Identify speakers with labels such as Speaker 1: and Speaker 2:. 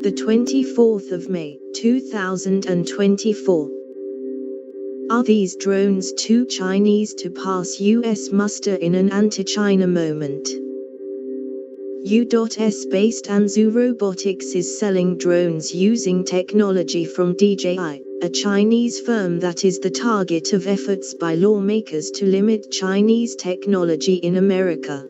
Speaker 1: The 24th of May, 2024. Are these drones too Chinese to pass US muster in an anti-China moment? U.S.-based Anzu Robotics is selling drones using technology from DJI, a Chinese firm that is the target of efforts by lawmakers to limit Chinese technology in America.